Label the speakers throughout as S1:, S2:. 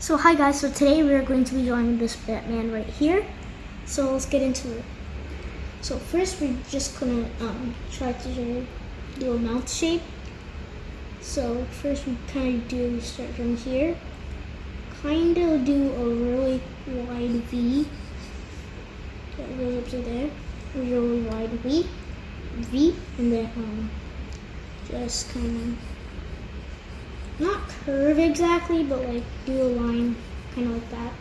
S1: So hi guys, so today we are going to be drawing this Batman right here. So let's get into it. So first we're just gonna try to do a mouth shape. So first we kind of start from here. Kind of do a really wide V. That goes up to there. A really wide V, and then just kind of not curve exactly, but like do a line kind of like that,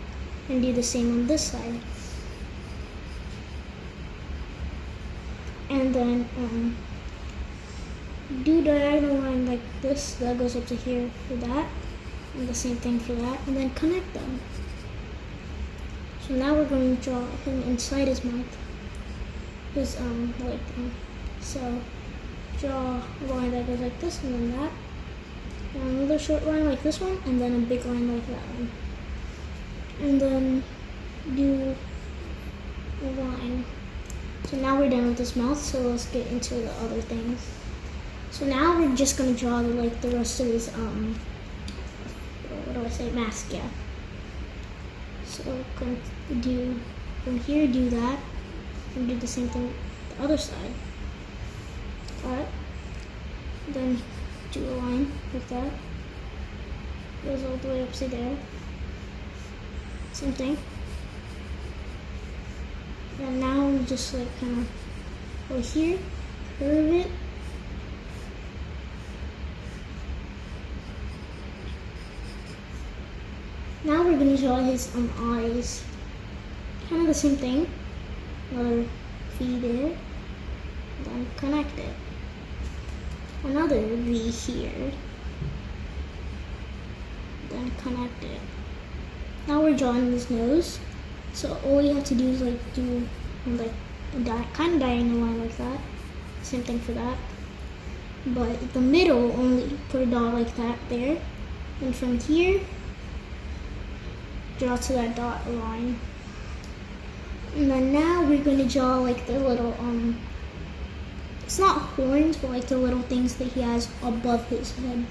S1: and do the same on this side. And then do diagonal line like this that goes up to here for that, and the same thing for that, and then connect them. So now we're going to draw him inside his mouth. So draw a line that goes like this, and then that. And another short line like this one, and then a big line like that one. And then do a line. So now we're done with this mouth, so let's get into the other things. So now we're just gonna draw the rest of his mask, yeah. So we're going to do from here, do that, and do the same thing the other side. Alright. Then do a line like that. Goes all the way up to there. Same thing. And now we just kind of go here, curve it. Now we're gonna draw his eyes. Kind of the same thing. Another V there. Then connect it. Another V here, then connect it. Now we're drawing his nose, so all you have to do is do a kind of diagonal line like that. Same thing for that, but the middle only put a dot like that there, and from here draw to that dot line. And then now we're going to draw the little it's not horns, but the little things that he has above his head.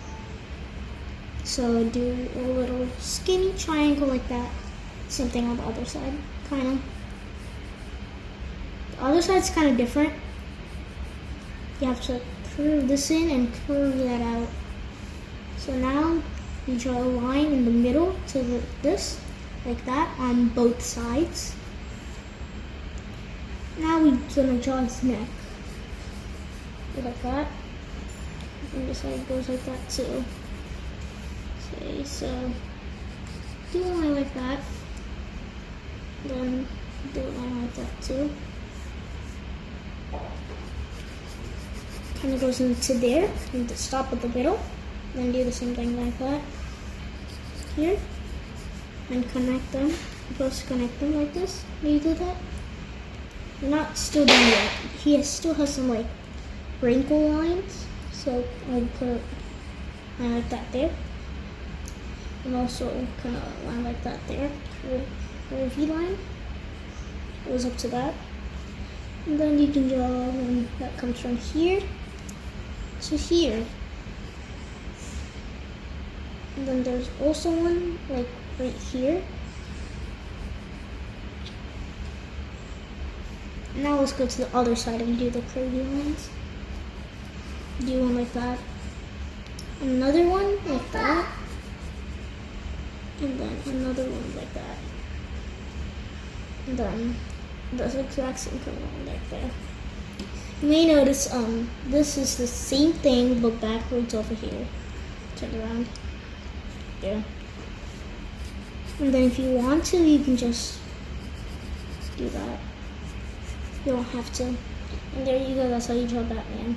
S1: So do a little skinny triangle like that. Same thing on the other side, kind of. The other side's kind of different. You have to curve this in and curve that out. So now you draw a line in the middle to this, like that, on both sides. Now we're gonna draw his neck. Like that, and this side goes like that too. Okay, so do a line like that, then do a line like that too. Kind of goes into there, and to stop at the middle, then do the same thing like that here, and connect them. You're supposed to connect them like this. When you do that, you're not still done yet. He still has some wrinkle lines, so I'll put a line like that there, and also kind of a line like that there for a V line. Goes up to that, and then you can draw one that comes from here to here, and then there's also one right here. Now let's go to the other side and do the curvy lines. Do one like that, another one like that, and then another one like that, and then the exact same color like there. You may notice this is the same thing but backwards over here. Turn around. Yeah. And then if you want to, you can just do that. You don't have to. And there you go. That's how you draw Batman.